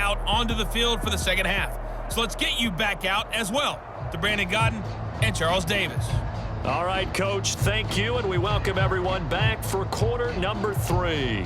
out onto the field for the second half. So let's get you back out as well to Brandon Gaudin and Charles Davis. All right, Coach, thank you, and we welcome everyone back for quarter number 3.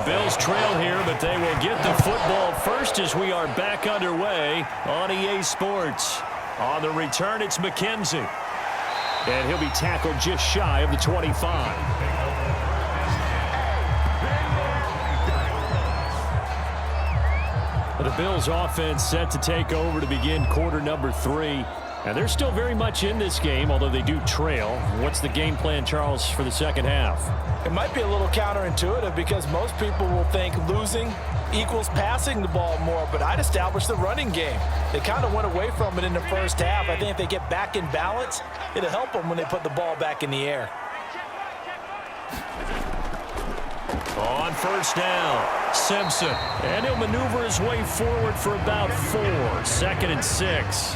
Bills trail here, but they will get the football first as we are back underway on EA Sports. On the return, it's McKenzie. And he'll be tackled just shy of the 25. The Bills offense set to take over to begin quarter number 3. And they're still very much in this game, although they do trail. What's the game plan, Charles, for the second half? It might be a little counterintuitive because most people will think losing equals passing the ball more, but I'd establish the running game. They kind of went away from it in the first half. I think if they get back in balance, it'll help them when they put the ball back in the air. On first down, Simpson. And he'll maneuver his way forward for about 4. 2nd and 6.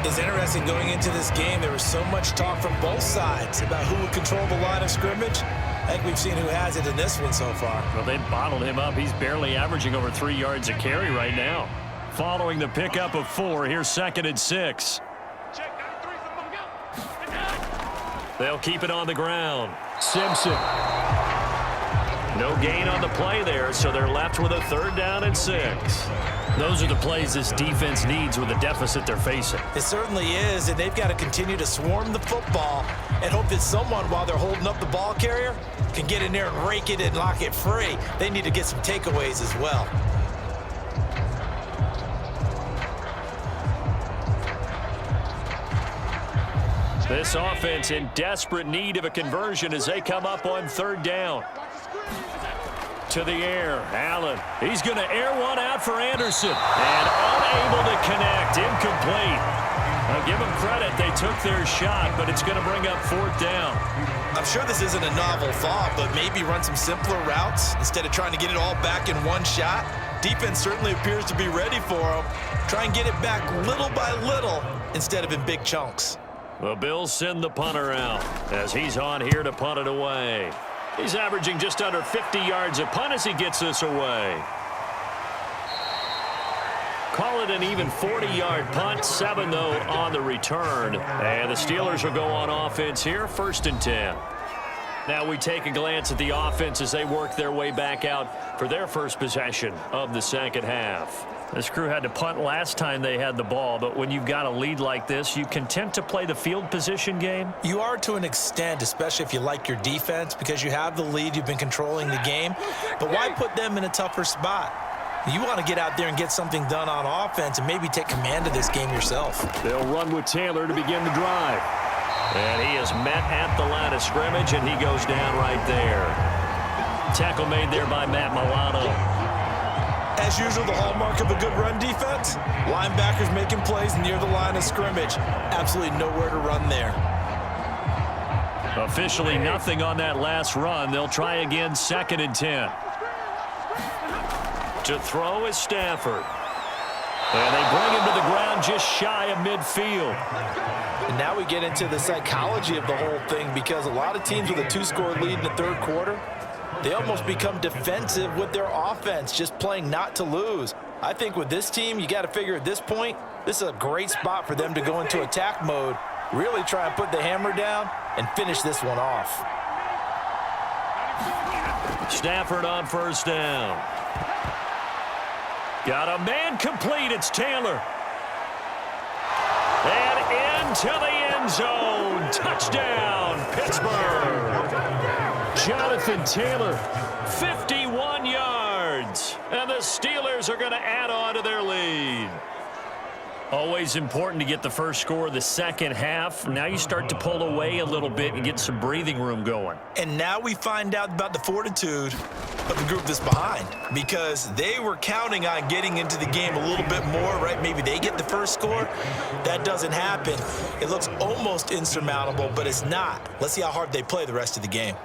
It's interesting going into this game. There was so much talk from both sides about who would control the line of scrimmage. I think we've seen who has it in this one so far. Well, they bottled him up. He's barely averaging over 3 yards a carry right now. Following the pickup of 4, here's 2nd and 6. They'll keep it on the ground. Simpson. No gain on the play there, so they're left with a 3rd down and 6. Those are the plays this defense needs with the deficit they're facing. It certainly is, and they've got to continue to swarm the football and hope that someone, while they're holding up the ball carrier, can get in there and rake it and lock it free. They need to get some takeaways as well. This offense in desperate need of a conversion as they come up on 3rd down. To the air, Allen. He's going to air one out for Anderson. And unable to connect, incomplete. I'll give them credit, they took their shot, but it's going to bring up 4th down. I'm sure this isn't a novel thought, but maybe run some simpler routes instead of trying to get it all back in one shot. Defense certainly appears to be ready for them. Try and get it back little by little instead of in big chunks. The Bills send the punter out as he's on here to punt it away. He's averaging just under 50 yards a punt as he gets this away. Call it an even 40-yard punt. 7, though, on the return. And the Steelers will go on offense here, 1st and 10. Now we take a glance at the offense as they work their way back out for their first possession of the second half. This crew had to punt last time they had the ball, but when you've got a lead like this, you content to play the field position game? You are to an extent, especially if you like your defense, because you have the lead, you've been controlling the game. But why put them in a tougher spot? You want to get out there and get something done on offense and maybe take command of this game yourself. They'll run with Taylor to begin the drive. And he is met at the line of scrimmage, and he goes down right there. Tackle made there by Matt Milano. As usual, the hallmark of a good run defense, linebackers making plays near the line of scrimmage. Absolutely nowhere to run there. Officially nothing on that last run. They'll try again, 2nd and 10. To throw is Stafford. And they bring him to the ground just shy of midfield. And now we get into the psychology of the whole thing, because a lot of teams with a 2-score lead in the 3rd quarter, they almost become defensive with their offense, just playing not to lose. I think with this team, you got to figure at this point, this is a great spot for them to go into attack mode, really try and put the hammer down and finish this one off. Stafford on 1st down. Got a man complete. It's Taylor. And into the end zone. Touchdown, Pittsburgh. Jonathan Taylor, 51 yards. And the Steelers are going to add on to their lead. Always important to get the first score of the second half. Now you start to pull away a little bit and get some breathing room going. And now we find out about the fortitude of the group that's behind, because they were counting on getting into the game a little bit more, right? Maybe they get the first score. That doesn't happen. It looks almost insurmountable, but it's not. Let's see how hard they play the rest of the game.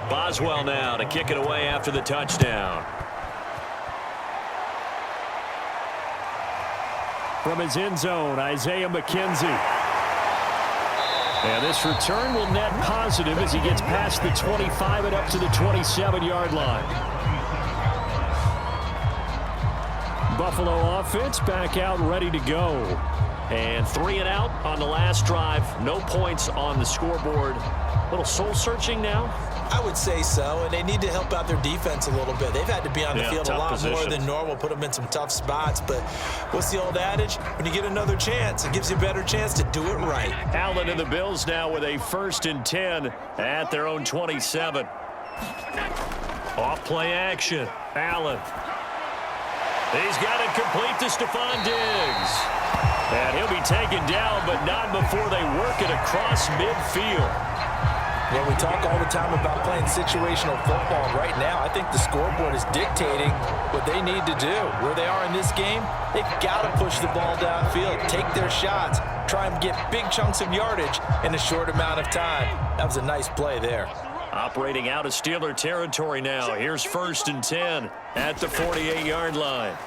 Boswell now to kick it away after the touchdown. From his end zone, Isaiah McKenzie. And this return will net positive as he gets past the 25 and up to the 27-yard line. Buffalo offense back out ready to go. And 3 and out on the last drive. No points on the scoreboard. A little soul-searching now? I would say so, and they need to help out their defense a little bit. They've had to be on the field a lot more than normal, put them in some tough spots. But what's the old adage? When you get another chance, it gives you a better chance to do it right. Allen and the Bills now with a 1st and 10 at their own 27. Off-play action. Allen. He's got it complete to Stephon Diggs. And he'll be taken down, but not before they work it across midfield. Well, we talk all the time about playing situational football. Right now, I think the scoreboard is dictating what they need to do. Where they are in this game, they've got to push the ball downfield, take their shots, try and get big chunks of yardage in a short amount of time. That was a nice play there. Operating out of Steeler territory now. Here's 1st and 10 at the 48-yard line.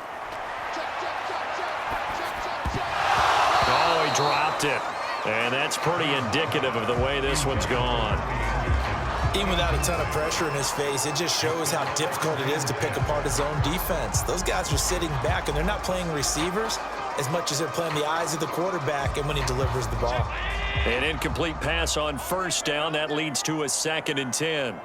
Oh, he dropped it. And that's pretty indicative of the way this one's gone. Even without a ton of pressure in his face, it just shows how difficult it is to pick apart his own defense. Those guys are sitting back, and they're not playing receivers as much as they're playing the eyes of the quarterback and when he delivers the ball. An incomplete pass on 1st down. That leads to a 2nd and 10.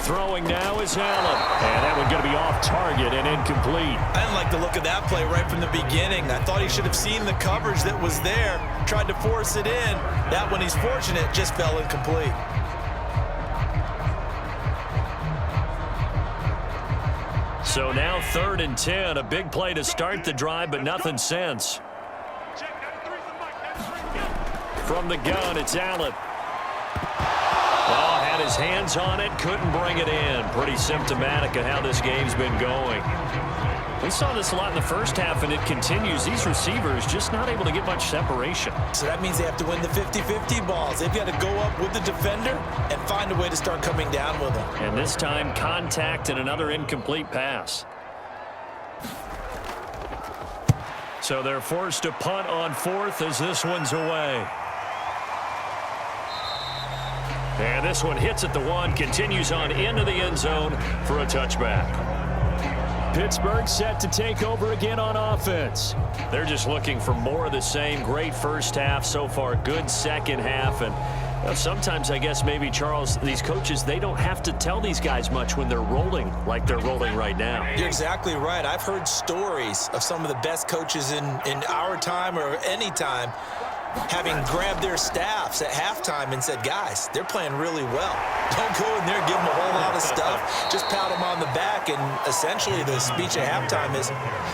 Throwing now is Allen. And that one going to be off target and incomplete. I didn't like the look of that play right from the beginning. I thought he should have seen the coverage that was there, tried to force it in. That one, he's fortunate, just fell incomplete. So now 3rd and 10. A big play to start the drive, but nothing since. From the gun, it's Allen. Oh, had his hands on it, couldn't bring it in. Pretty symptomatic of how this game's been going. We saw this a lot in the first half, and it continues. These receivers just not able to get much separation. So that means they have to win the 50-50 balls. They've got to go up with the defender and find a way to start coming down with them. And this time, contact and another incomplete pass. So they're forced to punt on 4th as this one's away. And this one hits at the 1, continues on into the end zone for a touchback. Pittsburgh set to take over again on offense. They're just looking for more of the same. Great first half so far, good second half. And sometimes, I guess, maybe, Charles, these coaches, they don't have to tell these guys much when they're rolling like they're rolling right now. You're exactly right. I've heard stories of some of the best coaches in our time or any time having grabbed their staffs at halftime and said, guys, they're playing really well. Don't go in there and give them a whole lot of stuff. Just pat them on the back, and essentially the speech at halftime is,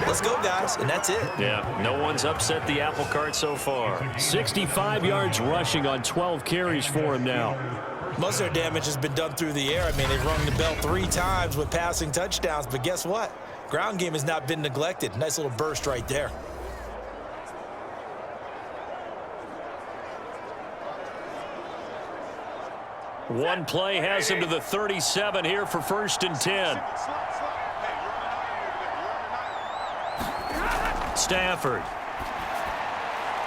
let's go, guys, and that's it. Yeah, no one's upset the apple cart so far. 65 yards rushing on 12 carries for him now. Most of their damage has been done through the air. I mean, they've rung the bell 3 times with passing touchdowns, but guess what? Ground game has not been neglected. Nice little burst right there. One play has him to the 37 here for 1st and 10. Stafford.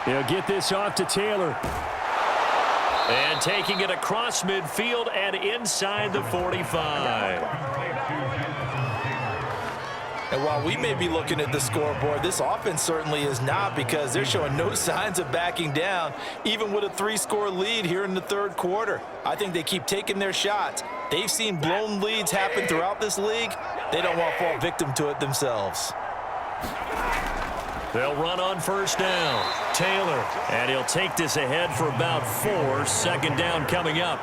He'll get this off to Taylor. And taking it across midfield and inside the 45. And while we may be looking at the scoreboard, this offense certainly is not, because they're showing no signs of backing down, even with a 3-score lead here in the third quarter. I think they keep taking their shots. They've seen blown leads happen throughout this league. They don't want to fall victim to it themselves. They'll run on first down. Taylor, and he'll take this ahead for about 4. Second down coming up.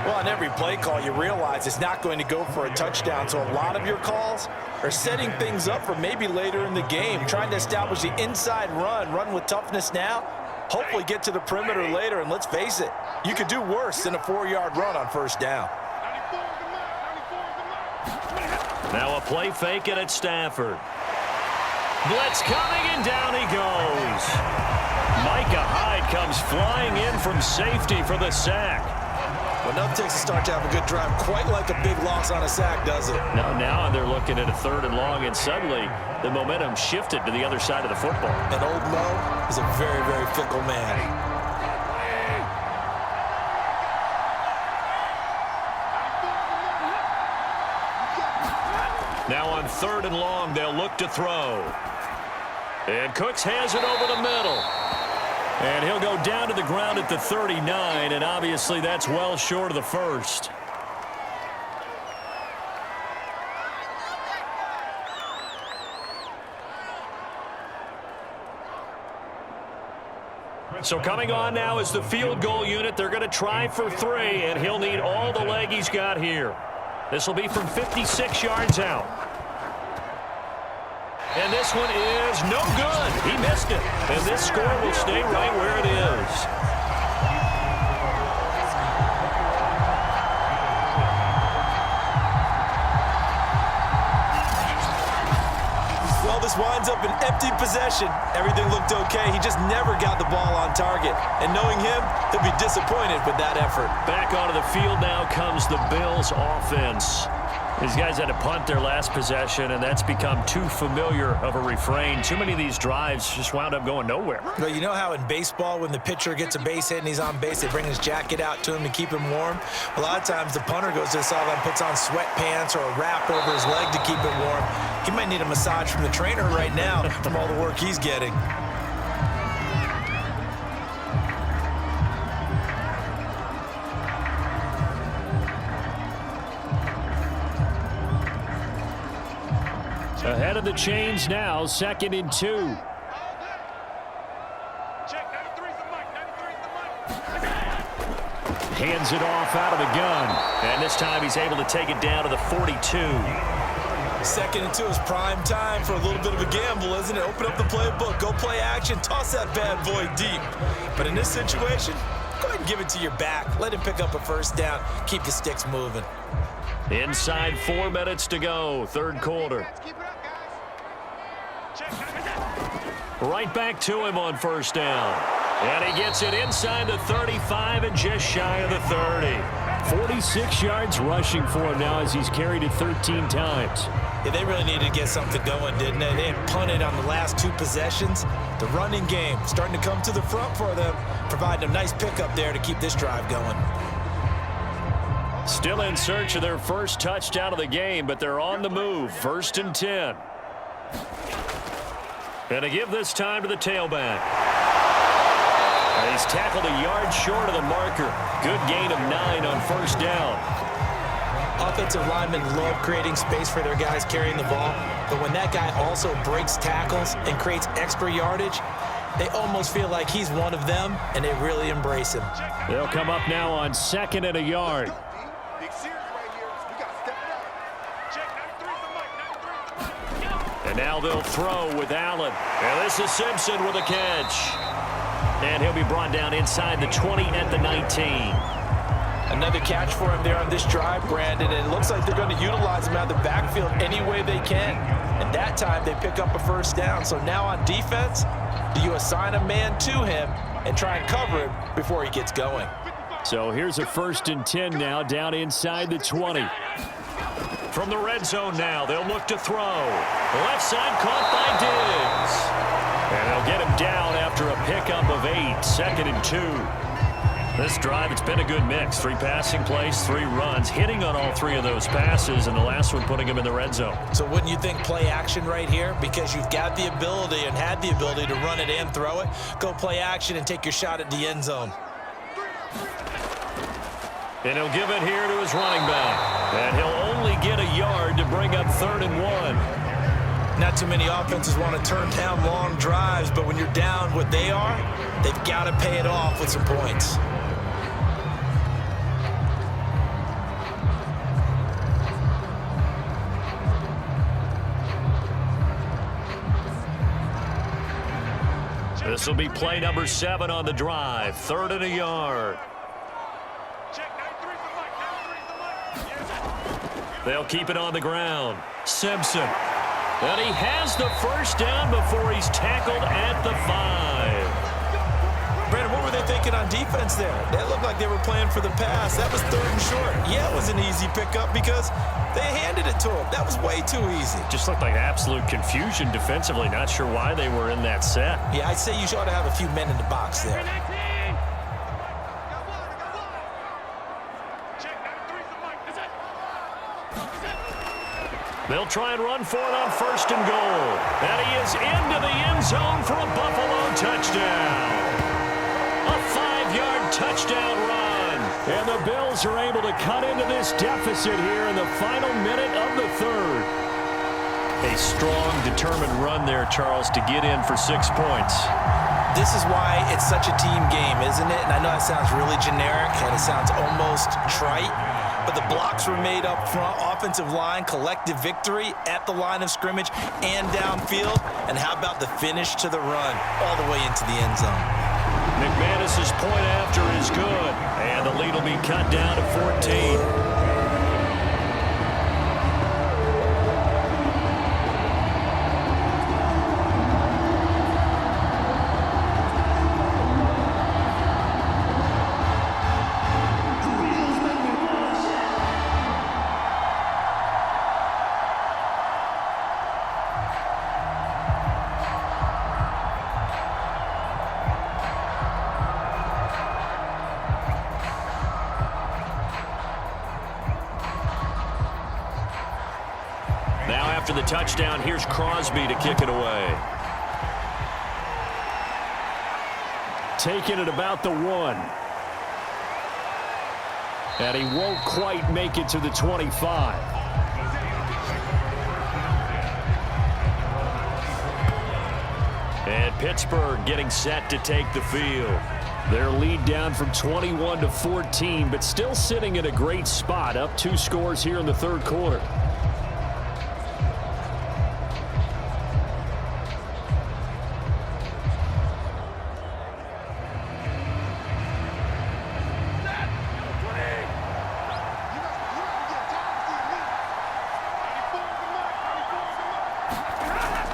Well, on every play call, you realize it's not going to go for a touchdown, so a lot of your calls are setting things up for maybe later in the game, trying to establish the inside run with toughness now, hopefully get to the perimeter later, and let's face it, you could do worse than a 4-yard run on first down. Now a play fake it at Stafford. Blitz coming, and down he goes. Micah Hyde comes flying in from safety for the sack. Well, nothing takes a start to have a good drive quite like a big loss on a sack, does it? Now they're looking at a 3rd and long, and suddenly the momentum shifted to the other side of the football. And old Mo is a very, very fickle man. Now on 3rd and long, they'll look to throw. And Cooks has it over the middle. And he'll go down to the ground at the 39, and obviously that's well short of the first. So coming on now is the field goal unit. They're going to try for 3, and he'll need all the leg he's got here. This will be from 56 yards out. And this one is no good. He missed it. And this score will stay right where it is. Well, this winds up an empty possession. Everything looked okay. He just never got the ball on target. And knowing him, he'll be disappointed with that effort. Back onto the field now comes the Bills offense. These guys had to punt their last possession, and that's become too familiar of a refrain. Too many of these drives just wound up going nowhere. But you know how in baseball, when the pitcher gets a base hit and he's on base, they bring his jacket out to him to keep him warm? A lot of times the punter goes to the sideline, puts on sweatpants or a wrap over his leg to keep it warm. He might need a massage from the trainer right now from all the work he's getting. Ahead of the chains now, 2nd and 2. Hands it off out of the gun. And this time he's able to take it down to the 42. 2nd and 2 is prime time for a little bit of a gamble, isn't it? Open up the playbook, go play action, toss that bad boy deep. But in this situation, go ahead and give it to your back. Let him pick up a first down. Keep the sticks moving. Inside 4 minutes to go, 3rd quarter. Right back to him on first down. And he gets it inside the 35 and just shy of the 30. 46 yards rushing for him now as he's carried it 13 times. Yeah, they really needed to get something going, didn't they? They had punted on the last 2 possessions. The running game starting to come to the front for them, providing a nice pickup there to keep this drive going. Still in search of their first touchdown of the game, but they're on the move. 1st and 10. And to give this time to the tailback. And he's tackled a yard short of the marker. Good gain of 9 on first down. Offensive linemen love creating space for their guys carrying the ball, but when that guy also breaks tackles and creates extra yardage, they almost feel like he's one of them, and they really embrace him. They'll come up now on 2nd and a yard. And now they'll throw with Allen. And this is Simpson with a catch. And he'll be brought down inside the 20 at the 19. Another catch for him there on this drive, Brandon, and it looks like they're going to utilize him out of the backfield any way they can. And that time they pick up a first down. So now on defense, do you assign a man to him and try and cover him before he gets going? So here's a 1st and 10 now down inside the 20. From the red zone now, they'll look to throw. Left side caught by Diggs. And they'll get him down after a pickup of 8. 2nd and 2. This drive, it's been a good mix. 3 passing plays, 3 runs, hitting on all 3 of those passes, and the last one putting him in the red zone. So wouldn't you think play action right here? Because you've got the ability and had the ability to run it and throw it. Go play action and take your shot at the end zone. And he'll give it here to his running back. And he'll only get a yard to bring up 3rd and 1. Not too many offenses want to turn down long drives, but when you're down what they are, they've got to pay it off with some points. This will be play number 7 on the drive. 3rd and a yard. They'll keep it on the ground. Simpson. And he has the first down before he's tackled at the 5. Brandon, what were they thinking on defense there? They looked like they were playing for the pass. That was 3rd and short. Yeah, it was an easy pickup because they handed it to him. That was way too easy. Just looked like absolute confusion defensively. Not sure why they were in that set. Yeah, I'd say you ought to have a few men in the box there. They'll try and run for it on 1st and goal. And he is into the end zone for a Buffalo touchdown. A 5-yard touchdown run. And the Bills are able to cut into this deficit here in the final minute of the 3rd. A strong, determined run there, Charles, to get in for 6 points. This is why it's such a team game, isn't it? And I know that sounds really generic and it sounds almost trite, but the blocks were made up front, offensive line, collective victory at the line of scrimmage and downfield. And how about the finish to the run all the way into the end zone? McManus's point after is good, and the lead will be cut down to 14. After the touchdown, here's Crosby to kick it away. Taking it about the 1. And he won't quite make it to the 25. And Pittsburgh getting set to take the field. Their lead down from 21 to 14, but still sitting in a great spot, up 2 scores here in the 3rd quarter.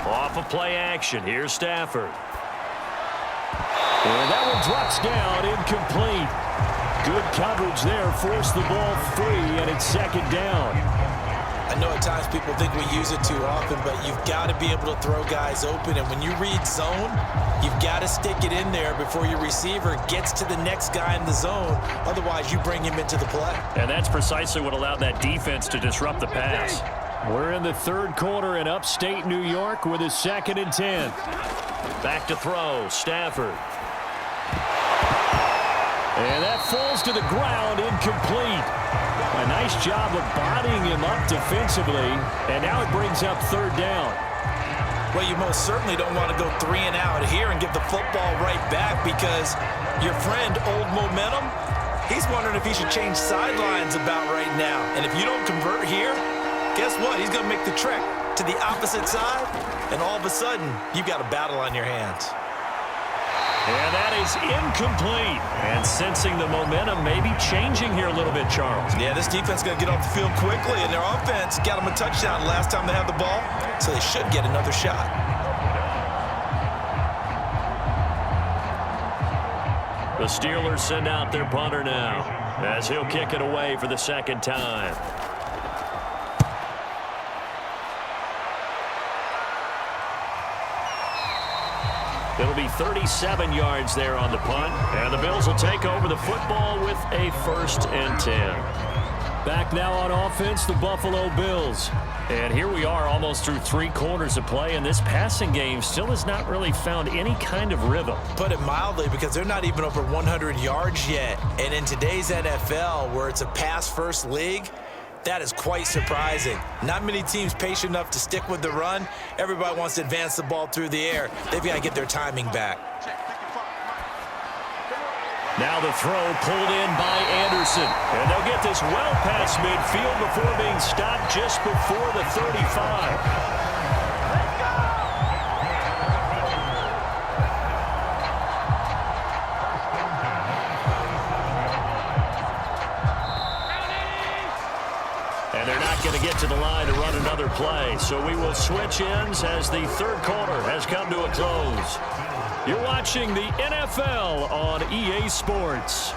Off of play action, here's Stafford. And that one drops down, incomplete. Good coverage there, forced the ball free, and it's 2nd down. I know at times people think we use it too often, but you've got to be able to throw guys open. And when you read zone, you've got to stick it in there before your receiver gets to the next guy in the zone. Otherwise, you bring him into the play. And that's precisely what allowed that defense to disrupt the pass. We're in the 3rd quarter in upstate New York with a 2nd and 10. Back to throw, Stafford. And that falls to the ground, incomplete. A nice job of bodying him up defensively, and now it brings up 3rd down. Well, you most certainly don't want to go 3 and out here and give the football right back because your friend, Old Momentum, he's wondering if he should change sidelines about right now. And if you don't convert here, guess what? He's going to make the trek to the opposite side, and all of a sudden, you've got a battle on your hands. And that is incomplete. And sensing the momentum maybe changing here a little bit, Charles. Yeah, this defense is going to get off the field quickly, and their offense got them a touchdown last time they had the ball, so they should get another shot. The Steelers send out their punter now as he'll kick it away for the 2nd time. It'll be 37 yards there on the punt. And the Bills will take over the football with a 1st and 10. Back now on offense, the Buffalo Bills. And here we are almost through 3 quarters of play, and this passing game still has not really found any kind of rhythm. Put it mildly, because they're not even over 100 yards yet. And in today's NFL, where it's a pass-first league, that is quite surprising. Not many teams patient enough to stick with the run. Everybody wants to advance the ball through the air. They've got to get their timing back. Now the throw pulled in by Anderson. And they'll get this well past midfield before being stopped just before the 35. And they're not going to get to the line to run another play. So we will switch ends as the 3rd quarter has come to a close. You're watching the NFL on EA Sports.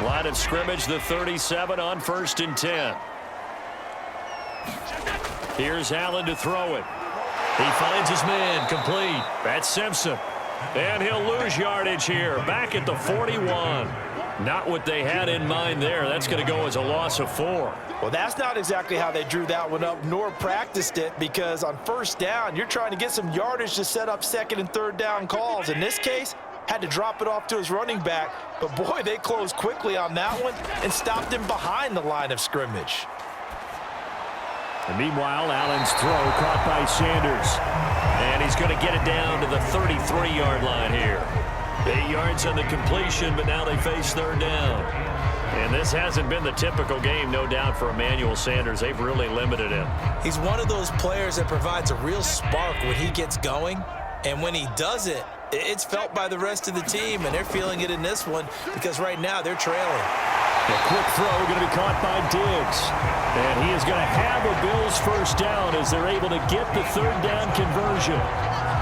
Line of scrimmage, the 37 on 1st and 10. Here's Allen to throw it. He finds his man, complete. That's Simpson. And he'll lose yardage here, back at the 41. Not what they had in mind there. That's going to go as a loss of 4. Well, that's not exactly how they drew that one up, nor practiced it, because on 1st down, you're trying to get some yardage to set up 2nd and 3rd down calls. In this case, had to drop it off to his running back. But, boy, they closed quickly on that one and stopped him behind the line of scrimmage. And meanwhile, Allen's throw caught by Sanders. And he's going to get it down to the 33-yard line here. 8 yards on the completion, but now they face 3rd down. And this hasn't been the typical game, no doubt, for Emmanuel Sanders. They've really limited him. He's one of those players that provides a real spark when he gets going. And when he does it, it's felt by the rest of the team, and they're feeling it in this one because right now they're trailing. A quick throw going to be caught by Diggs. And he is going to have a Bills 1st down as they're able to get the 3rd down conversion.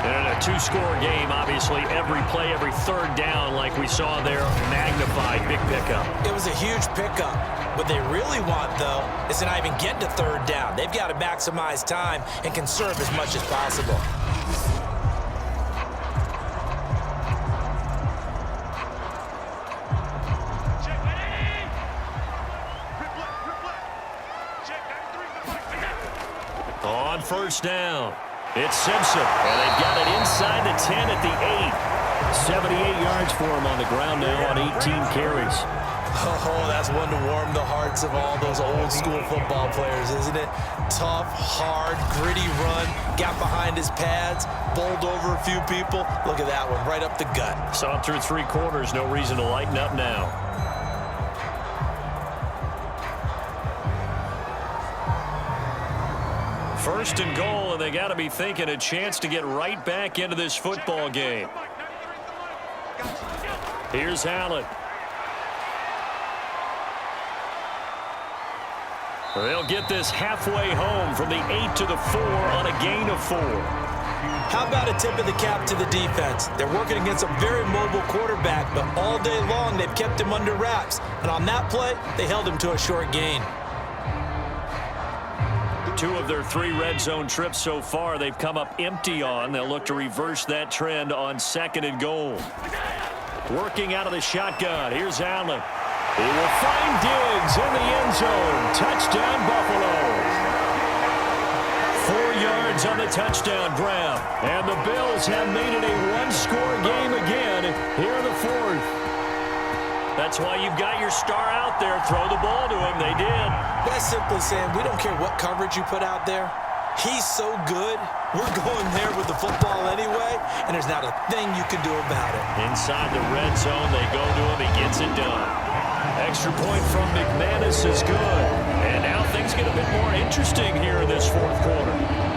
And a 2-score game, obviously, every play, every 3rd down, like we saw there, magnified, big pickup. It was a huge pickup. What they really want, though, is to not even get to 3rd down. They've got to maximize time and conserve as much as possible. On 1st down, it's Simpson, and they've got it inside the 10 at the 8. 78 yards for him on the ground now on 18 carries. Oh, that's one to warm the hearts of all those old-school football players, isn't it? Tough, hard, gritty run, got behind his pads, bowled over a few people. Look at that one, right up the gut. Saw it through 3 quarters, no reason to lighten up now. First and goal, and they got to be thinking a chance to get right back into this football game. Here's Allen. They'll get this halfway home from the 8 to the 4 on a gain of 4. How about a tip of the cap to the defense? They're working against a very mobile quarterback, but all day long they've kept him under wraps. And on that play, they held him to a short gain. 2 of their 3 red zone trips so far they've come up empty on. They'll look to reverse that trend on 2nd and goal. Working out of the shotgun. Here's Allen. He will find Diggs in the end zone. Touchdown, Buffalo. 4 yards on the touchdown grab. And the Bills have made it a 1-score game again here in the 4th. That's why you've got your star out there. Throw the ball to him. They did. That's simply saying we don't care what coverage you put out there. He's so good. We're going there with the football anyway, and there's not a thing you can do about it. Inside the red zone, they go to him. He gets it done. Extra point from McManus is good. And now things get a bit more interesting here in this 4th quarter.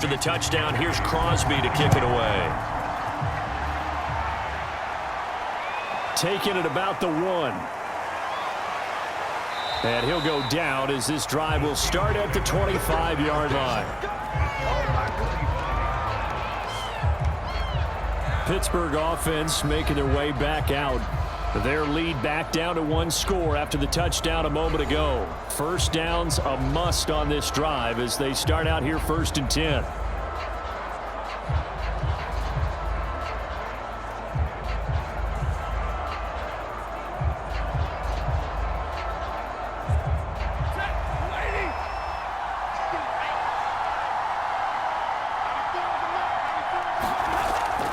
after the touchdown. Here's Crosby to kick it away. Taking it about the 1. And he'll go down as this drive will start at the 25-yard line. Pittsburgh offense making their way back out. Their lead back down to 1 score after the touchdown a moment ago. First down's a must on this drive as they start out here 1st and 10.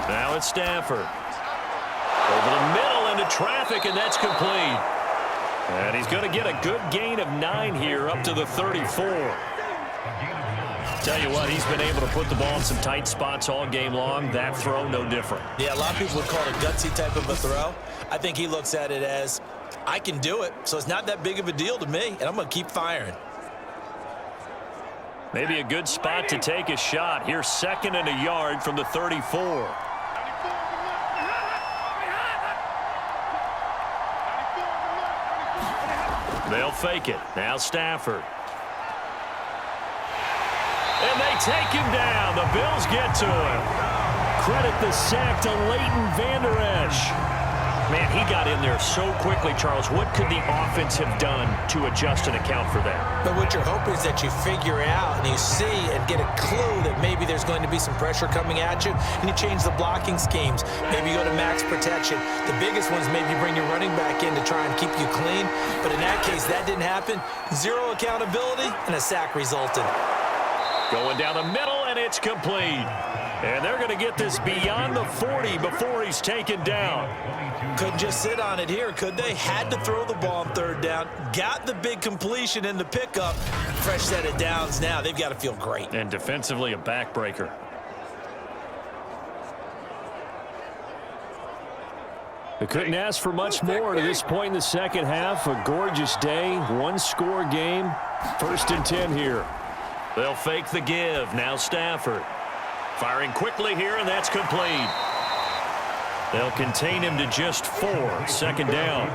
Now it's Stafford. Over the middle into traffic, and that's complete. And he's going to get a good gain of 9 here up to the 34. Tell you what, he's been able to put the ball in some tight spots all game long. That throw, no different. Yeah, a lot of people would call it a gutsy type of a throw. I think he looks at it as, I can do it, so it's not that big of a deal to me, and I'm going to keep firing. Maybe a good spot to take a shot. Here's 2nd and a yard from the 34. They'll fake it. Now Stafford. And they take him down. The Bills get to him. Credit the sack to Leighton Vander Esch. Man, he got in there so quickly, Charles. What could the offense have done to adjust and account for that? But what you're hoping is that you figure out and you see and get a clue that maybe there's going to be some pressure coming at you, and you change the blocking schemes. Maybe you go to max protection. The biggest ones maybe bring your running back in to try and keep you clean. But in that case, that didn't happen. 0 accountability, and a sack resulted. Going down the middle, and it's complete. And they're going to get this beyond the 40 before he's taken down. Couldn't just sit on it here, could they? Had to throw the ball on 3rd down. Got the big completion in the pickup. Fresh set of downs now. They've got to feel great. And defensively, a backbreaker. They couldn't ask for much more to this point in the second half. A gorgeous day, 1-score game. 1st and 10 here. They'll fake the give. Now Stafford. Firing quickly here, and that's complete. They'll contain him to just 4. 2nd down.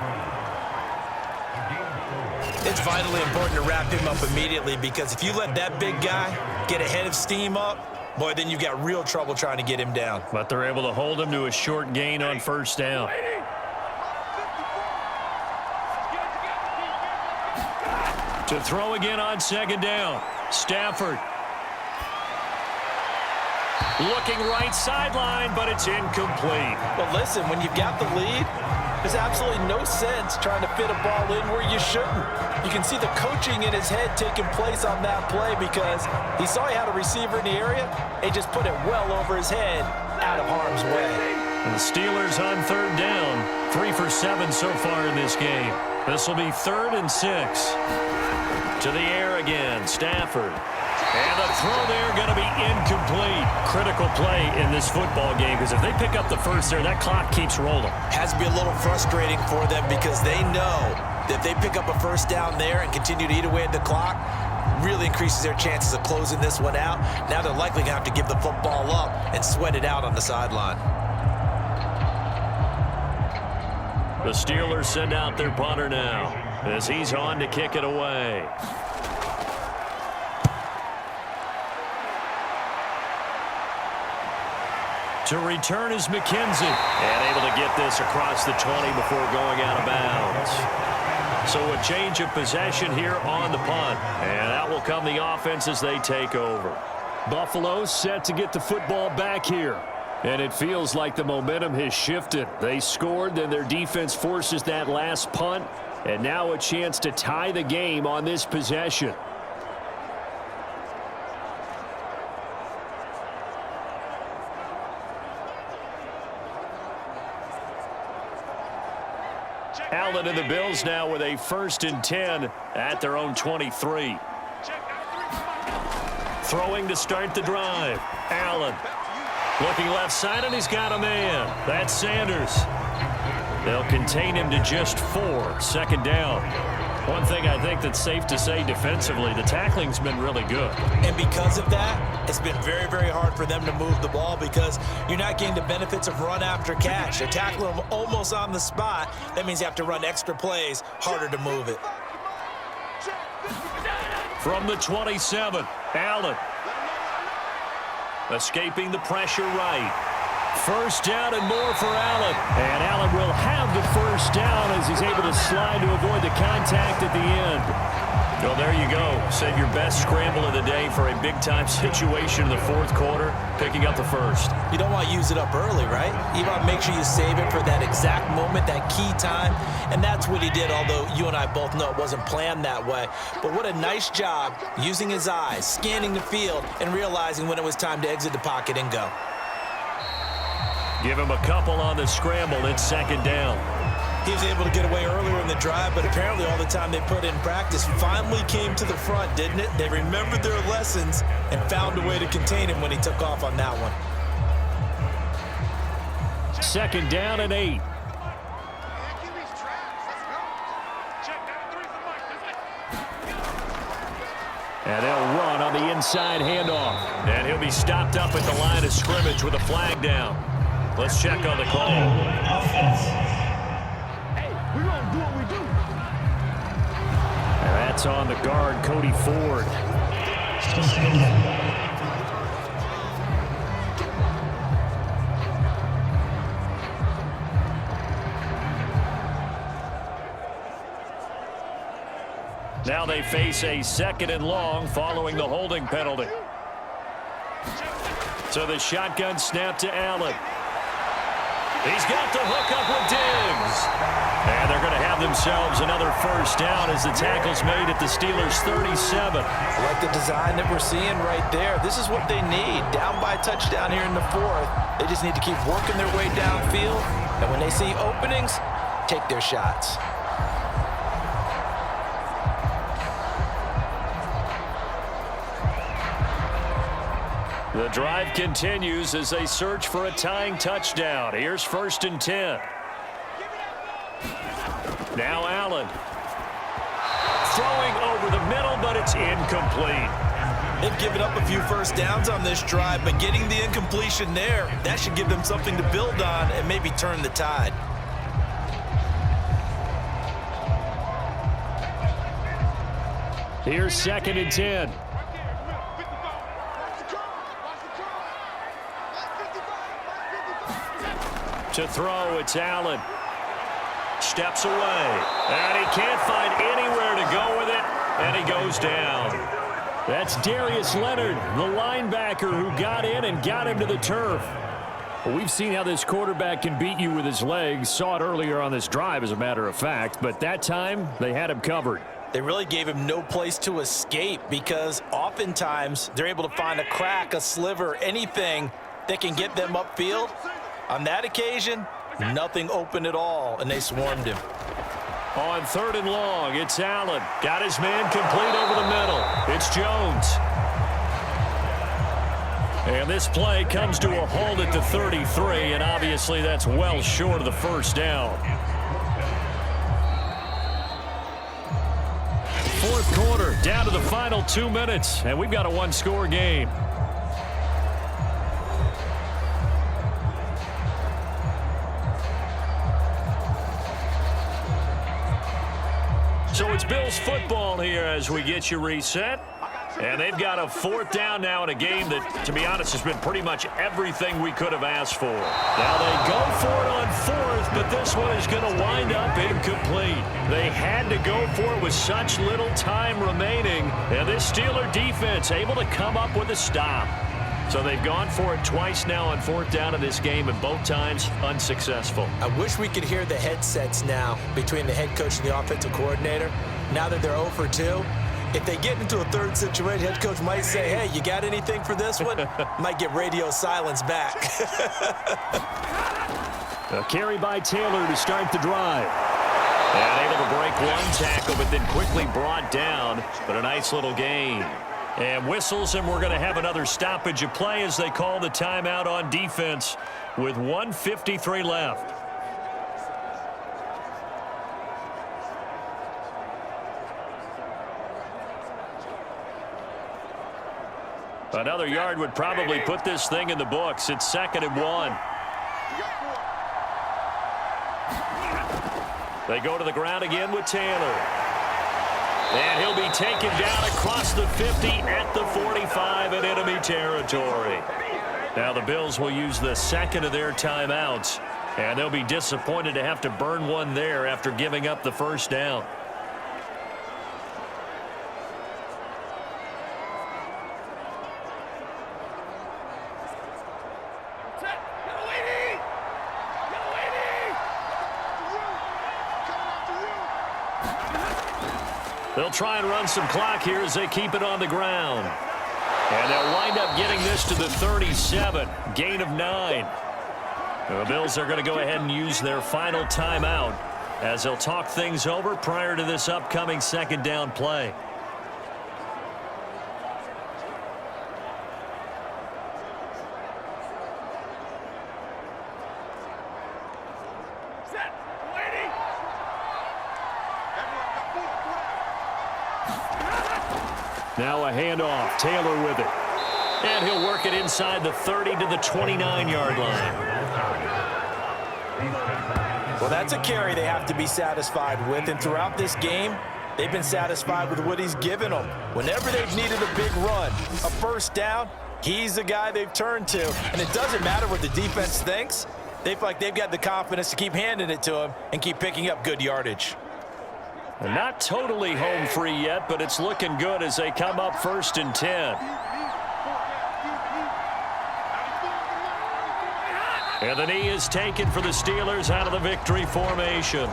It's vitally important to wrap him up immediately, because if you let that big guy get a head of steam up, boy, then you've got real trouble trying to get him down. But they're able to hold him to a short gain on 1st down. To throw again on 2nd down. Stafford. Looking right sideline, but it's incomplete. But listen, when you've got the lead, there's absolutely no sense trying to fit a ball in where you shouldn't. You can see the coaching in his head taking place on that play, because he saw he had a receiver in the area and just put it well over his head out of harm's way. And the Steelers on 3rd down. 3 for 7 so far in this game. This will be 3rd and 6. To the air again, Stafford. And the throw there going to be incomplete. Critical play in this football game, because if they pick up the first there, that clock keeps rolling. Has to be a little frustrating for them, because they know that if they pick up a 1st down there and continue to eat away at the clock, really increases their chances of closing this one out. Now they're likely going to have to give the football up and sweat it out on the sideline. The Steelers send out their punter now as he's on to kick it away. To return is McKenzie. And able to get this across the 20 before going out of bounds. So a change of possession here on the punt. And that will come the offense as they take over. Buffalo set to get the football back here. And it feels like the momentum has shifted. They scored, then their defense forces that last punt. And now a chance to tie the game on this possession. Allen and the Bills now with a 1st and 10 at their own 23. Throwing to start the drive. Allen looking left side, and he's got a man. That's Sanders. They'll contain him to just 4. 2nd down. One thing I think that's safe to say defensively, the tackling's been really good. And because of that, it's been very, very hard for them to move the ball because you're not getting the benefits of run after catch. They're tackling them almost on the spot. That means you have to run extra plays, harder to move it. From the 27, Allen. Escaping the pressure right. First down and more for Allen. And Allen will have the first down as he's able to slide to avoid the contact at the end. Well, there you go. Save your best scramble of the day for a big-time situation in the fourth quarter, picking up the first. You don't want to use it up early, right? You want to make sure you save it for that exact moment, that key time. And that's what he did, although you and I both know it wasn't planned that way. But what a nice job using his eyes, scanning the field, and realizing when it was time to exit the pocket and go. Give him a couple on the scramble. It's second down. He was able to get away earlier in the drive, but apparently all the time they put in practice finally came to the front, didn't it? They remembered their lessons and found a way to contain him when he took off on that one. Second down and 8. And they'll run on the inside handoff. And he'll be stopped up at the line of scrimmage with a flag down. Let's check on the call. Hey, we're going to do what we do. And that's on the guard, Cody Ford. Now they face a second and long following the holding penalty. So the shotgun snap to Allen. He's got the hook up with Diggs. And they're going to have themselves another first down as the tackle's made at the Steelers' 37. I like the design that we're seeing right there. This is what they need. Down by a touchdown here in the fourth. They just need to keep working their way downfield. And when they see openings, take their shots. The drive continues as they search for a tying touchdown. Here's first and 10. Now Allen. Throwing over the middle, but it's incomplete. They've given up a few first downs on this drive, but getting the incompletion there, that should give them something to build on and maybe turn the tide. Here's second and 10. To throw, it's Allen. Steps away. And he can't find anywhere to go with it. And he goes down. That's Darius Leonard, the linebacker who got in and got him to the turf. Well, we've seen how this quarterback can beat you with his legs. Saw it earlier on this drive, as a matter of fact. But that time, they had him covered. They really gave him no place to escape because oftentimes they're able to find a crack, a sliver, anything that can get them upfield. On that occasion, nothing open at all, and they swarmed him. On third and long, it's Allen. Got his man complete over the middle. It's Jones. And this play comes to a halt at the 33, and obviously that's well short of the first down. Fourth quarter, down to the final 2 minutes, and we've got a one-score game. So it's Bills football here as we get you reset. And they've got a fourth down now in a game that, to be honest, has been pretty much everything we could have asked for. Now they go for it on fourth, but this one is going to wind up incomplete. They had to go for it with such little time remaining. And this Steeler defense able to come up with a stop. So they've gone for it twice now on fourth down in this game, and both times unsuccessful. I wish we could hear the headsets now between the head coach and the offensive coordinator. Now that they're 0 for 2, if they get into a third situation, head coach might say, hey, you got anything for this one? Might get radio silence back. A carry by Taylor to start the drive. And able to break one tackle, but then quickly brought down. But a nice little gain. And whistles, and we're going to have another stoppage of play as they call the timeout on defense with 1:53 left. Another yard would probably put this thing in the books. It's 2nd and 1. They go to the ground again with Taylor. And he'll be taken down across the 50 at the 45 in enemy territory. Now the Bills will use the second of their timeouts, and they'll be disappointed to have to burn one there after giving up the first down. They'll try and run some clock here as they keep it on the ground. And they'll wind up getting this to the 37, gain of 9. The Bills are going to go ahead and use their final timeout as they'll talk things over prior to this upcoming second down play. Now a handoff. Taylor with it. And he'll work it inside the 30 to the 29-yard line. Well, that's a carry they have to be satisfied with. And throughout this game, they've been satisfied with what he's given them. Whenever they've needed a big run, a first down, he's the guy they've turned to. And it doesn't matter what the defense thinks. They feel like they've got the confidence to keep handing it to him and keep picking up good yardage. Not totally home free yet, but it's looking good as they come up 1st and 10. And the knee is taken for the Steelers out of the victory formation.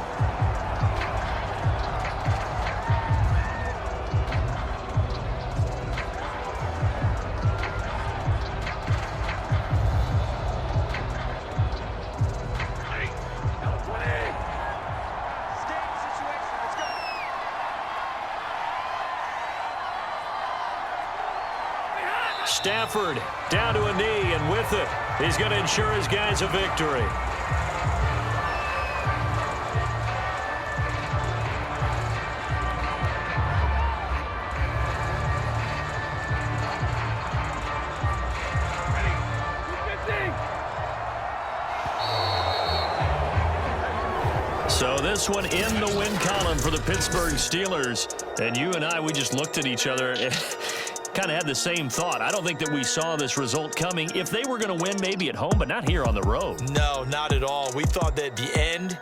Stafford down to a knee, and with it, he's going to ensure his guys a victory. So this one in the win column for the Pittsburgh Steelers. And you and I, we just looked at each other and kind of had the same thought. I don't think that we saw this result coming. If they were going to win, maybe at home, but not here on the road. No, not at all. We thought that at the end,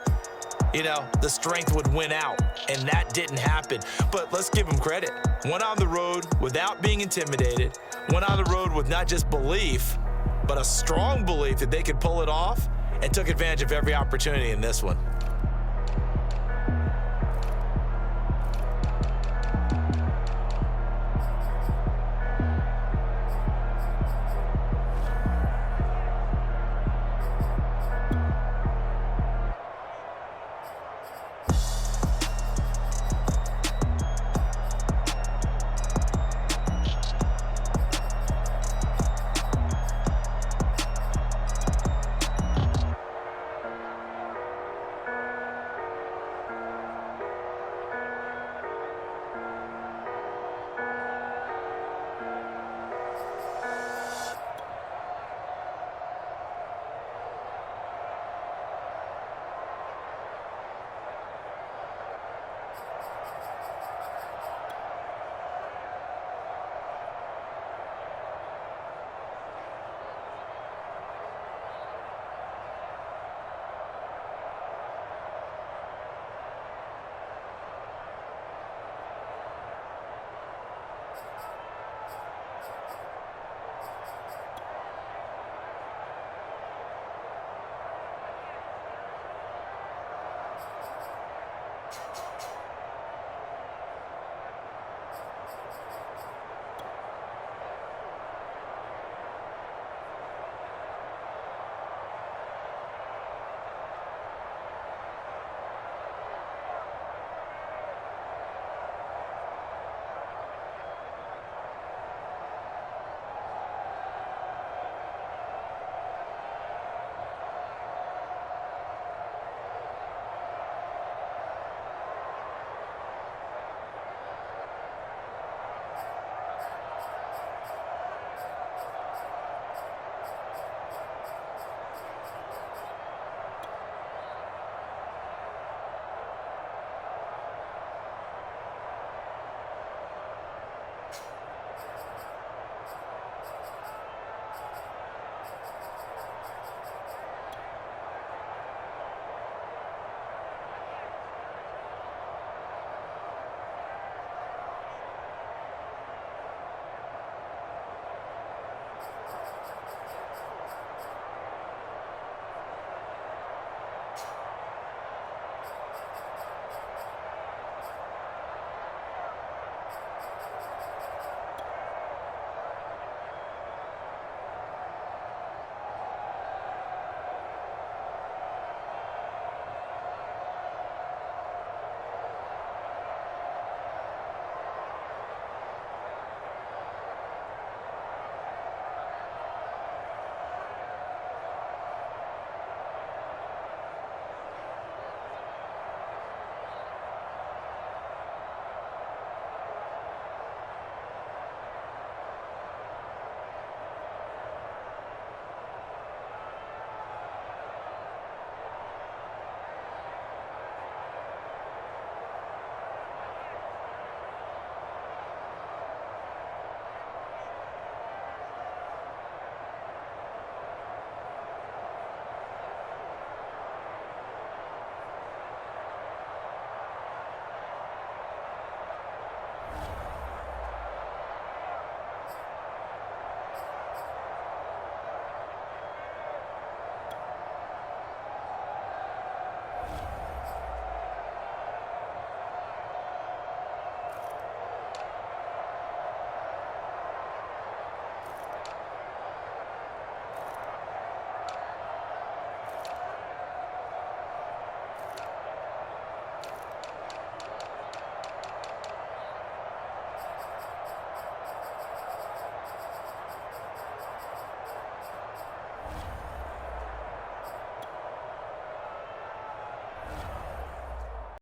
the strength would win out, and that didn't happen. But let's give them credit. Went on the road without being intimidated. Went on the road with not just belief, but a strong belief that they could pull it off, and took advantage of every opportunity in this one.